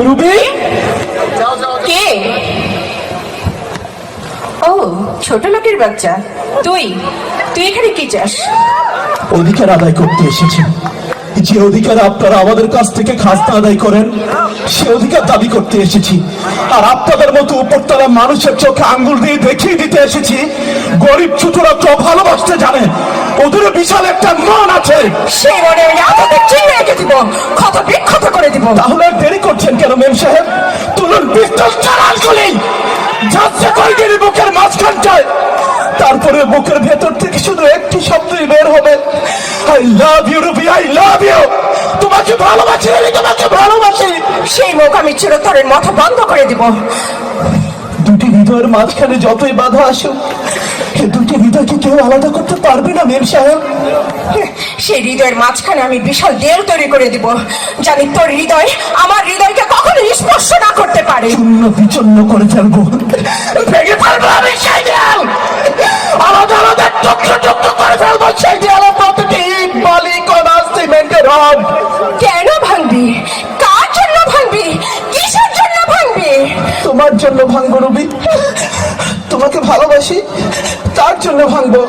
Ruby, কে? ও, ছোট লোকের বাচ্চা। তুই তুই এখানে কি চাস? অধিকার আদায় করতে এসেছি। যে অধিকার আপনারা আমাদের কাছ থেকে খাজনা আদায় করেন, সে অধিকার দাবি করতে এসেছি। আর আপনাদের মতো উপরতলা মানুষের চোখে আঙ্গুল দিয়ে দেখিয়ে দিতে এসেছি গরিব ছোটরা তো ভালোবাসতে জানে, ওদের বিশাল একটা মন আছে। সেই মনে আমি আপনাদের চিহ্ন রেখে দিব, ক্ষত বিক্ষত করে দিব। তাহলে আর দেরি করছেন কেন মেম সাহেব? তুলুন পিস্তল, চালান গুলি, যাচ্ছে কয়েকদিন বুকের মাঝখানটায়। তারপরে বুকের ভেতর থেকে শুধু একটি শব্দই বের হবে, I love you Ruby, I love you. তোমাকে ভালোবাসি, আমি তোমাকে ভালোবাসি। সেই মুখ আমি চিরতরের মাথা বন্ধ করে দিব। দুটি হৃদয়ের মাঝখানে যতই বাধা আসুক, এই দুটি হৃদয়কে কেউ আলাদা করতে পারবে না মেম সাহেব। সেই হৃদয়ের মাঝখানে আমি বিশাল দেয়াল তৈরি করে দিব, জানি তোর হৃদয় আমার হৃদয়কে কখনো স্পর্শ না করতে পারে। চূর্ণ বিচন্ন করে ফেলবো, ভেঙে ফেলবো আমি সেই দেয়াল, আলাদা আলাদা টুকরো টুকরো করে ফেলবো সেই দেয়ালের প্রতিটি ইট, বালি, কণা, সিমেন্টের রড। কেন ভাঙবি? কার জন্য ভাঙবি? কিসের জন্য ভাঙবি? তোমার জন্য ভাঙবো রুবি, তোমাকে ভালোবাসি তার জন্য ভাঙবো।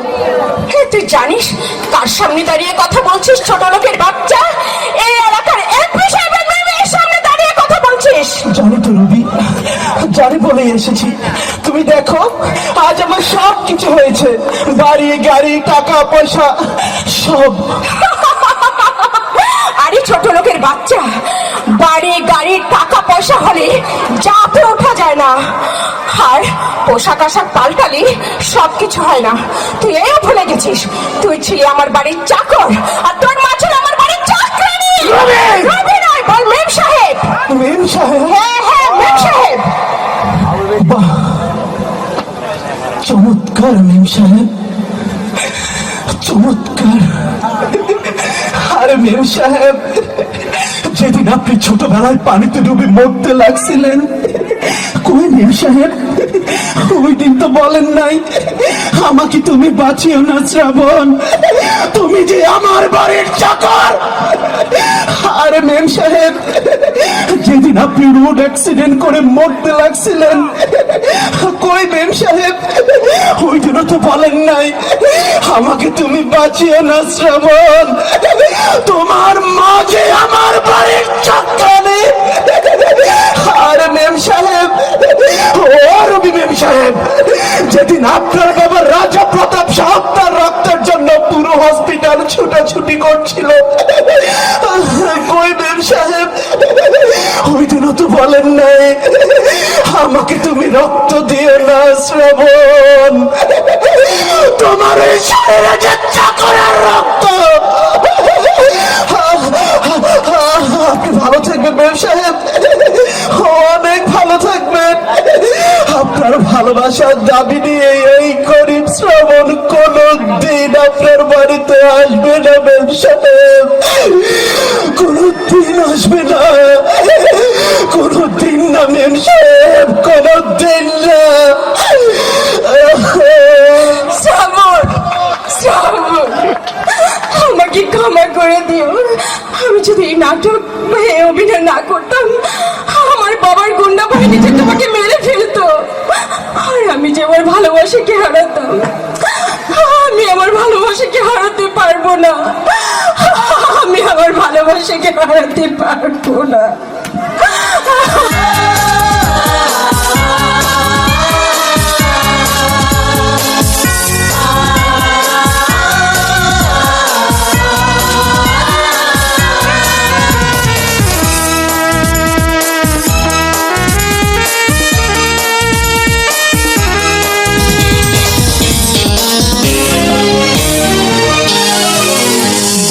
তুই জানিস কার সামনে দাঁড়িয়ে কথা বলছিস? ছোট লোকের বাচ্চা, এই এলাকার এমপি সাহেবের মেয়ের সামনে দাঁড়িয়ে কথা বলছিস। জানি তো রুবি, জানি বলে এসেছি। তুমি দেখো আজ আমার সব কিছু হয়েছে, বাড়ি, গাড়ি, টাকা পয়সা সব। আরে ছোট লোকের বাচ্চা, বাড়ি গাড়ি টাকা পয়সা হলে যাতে ওঠা যায় না, আর পোশাক আশাক পাল্টালি সবকিছু হয় না। তুই এও ভুলে গেছিস তুই ছিলি আমার বাড়ির চাকর, আর তোর মা ছিল আমার বাড়ির চাকরানী। রবি নয়, বল মেম সাহেব। মেম সাহেব? হ্যাঁ হ্যাঁ, মেম সাহেব। বাহ, চমৎকার মেম সাহেব, চমৎকার। আরে মেম সাহেব, যেদিন আপনি ছোটবেলায় পানিতে ডুবে মরতে লাগছিলেন, কই মেম সাহেব? ওই দিন তো বলেন নাই আমাকে তুমি বাঁচিও না শ্রাবণ, তুমি যে আমার বাড়ির চাকর। আরে মেম সাহেব, যেদিন আপনি রোড অ্যাক্সিডেন্ট করে মরতে লাগছিলেন, কই মেম সাহেব? ওই দিনও তো বলেন নাই আমাকে তুমি বাঁচিও না শ্রাবণ, তোমার মা যে আমার বাড়ির চাকরানী। আরে মেম সাহেব, ও রবি মেম সাহেব, যেদিন আপনার বাবা রাজা প্রতাপ শাহ তার রক্তের জন্য পুরো হসপিটাল ছুটাছুটি করছিল, কই মেম সাহেব? ওই দিনও তো বলেন নাই আমাকে তুমি রক্ত দিও না শ্রাবণ, তোমার এই শরীরে যে চাকরের রক্ত। আপনি ভালো থাকবেন মেম সাহেব, অনেক ভালো থাকবেন। আপনার ভালোবাসার দাবি নিয়ে এই গরিব শ্রাবণ কোনদিন আপনার বাড়িতে আসবে না মেম সাহেব, কোনদিন আসবে না, কোনদিন না মেম সাহেব, কোনদিন না। শ্রাবণ, শ্রাবণ, আমাকে ক্ষমা করে দিও। আমি যদি এই নাটক অভিনয় না করতাম, আমার বাবার গুন্ডা বাহিনী যে তোমাকে মেরে ফেলতো, আর আমি যে আমার ভালোবাসাকে হারাতাম। আমি আমার ভালোবাসাকে হারাতে পারবো না, আমি আমার ভালোবাসাকে হারাতে পারবো না।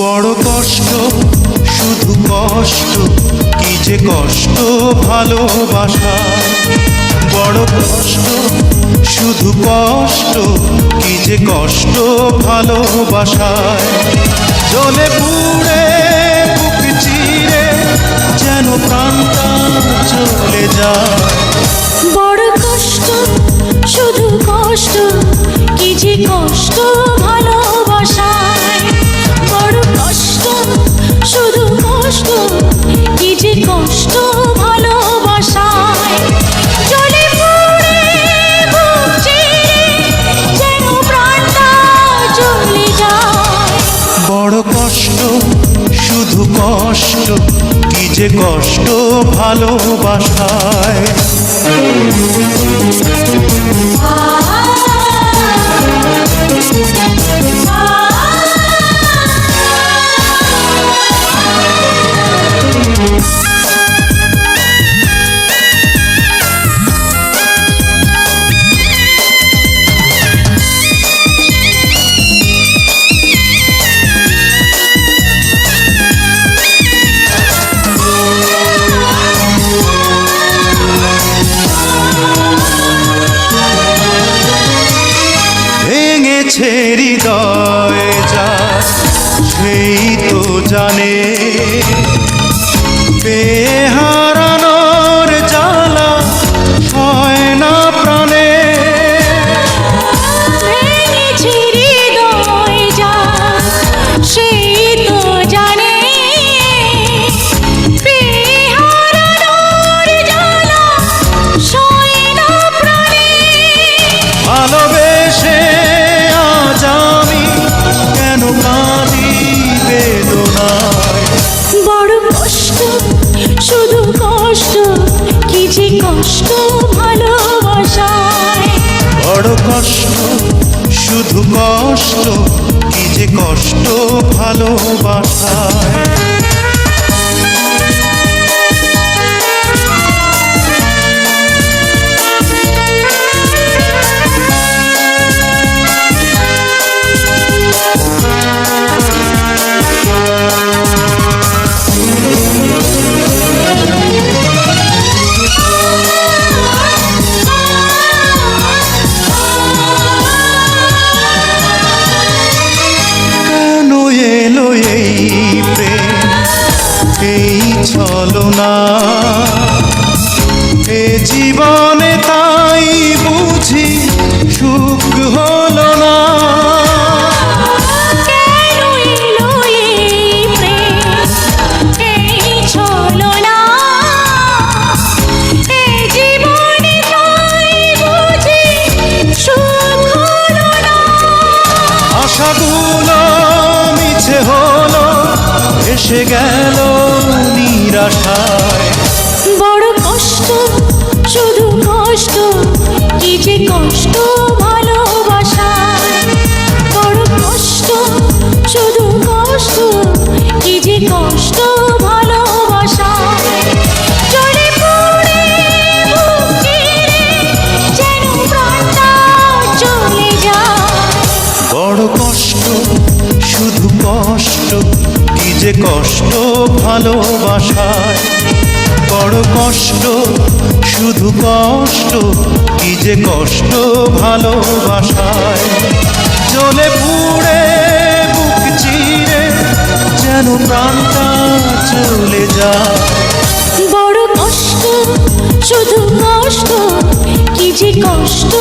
বড় কষ্ট, শুধু কষ্ট, কি যে কষ্ট ভালোবাসা। বড় কষ্ট, শুধু কষ্ট, কি যে কষ্ট ভালোবাসায়। জ্বলে পুড়ে বুক চিরে যেন প্রাণটা চলে যায়। বড় কষ্ট, শুধু কষ্ট, কি যে কষ্ট ভালোবাসায়। বড় কষ্ট, শুধু কষ্ট, কি যে কষ্ট কষ্ট কি যে কষ্ট ভালোবাসায়। ভেঙেছে হৃদয় যা সেই তো জানে, পেয়ে হারানোর জ্বালা হয় না প্রাণে। ভেঙেছে হৃদয় যা সেই তো জানে, পেয়ে হারানোর জ্বালা সয় না প্রাণে। ভালোবেসে আজ আমি কেন কাঁদি বেদনায়। বড় কষ্ট শুধু কষ্ট কি যে কষ্ট ভালোবাসায়। বড় কষ্ট শুধু কষ্ট কি যে কষ্ট ভালোবাসায়। কেন এলো এই প্রেম এই ছলনা, এ জীবনে তাই বুঝি সুখ হলো না। কেন এলো এই প্রেম এই ছলনা, এ জীবনে তাই বুঝি সুখ হলো না। আশাগুলো মিছে হলো এসে গেল নিরাশায়। বড় কষ্ট শুধু কষ্ট কি যে কষ্ট ভালোবাসায়। বড় কষ্ট শুধু কষ্ট কি যে কষ্ট ভালোবাসায়। জ্বলে পুড়ে বুক চিরে যেন প্রাণটা চলে যায়। বড় কষ্ট শুধু কষ্ট কি যে কষ্ট ভালোবাসায়। বড় কষ্ট শুধু কষ্ট কি যে কষ্ট ভালোবাসায়। জ্বলে পুড়ে বুক চিরে যেন প্রাণটা চলে যায়। বড় কষ্ট শুধু কষ্ট কি যে কষ্ট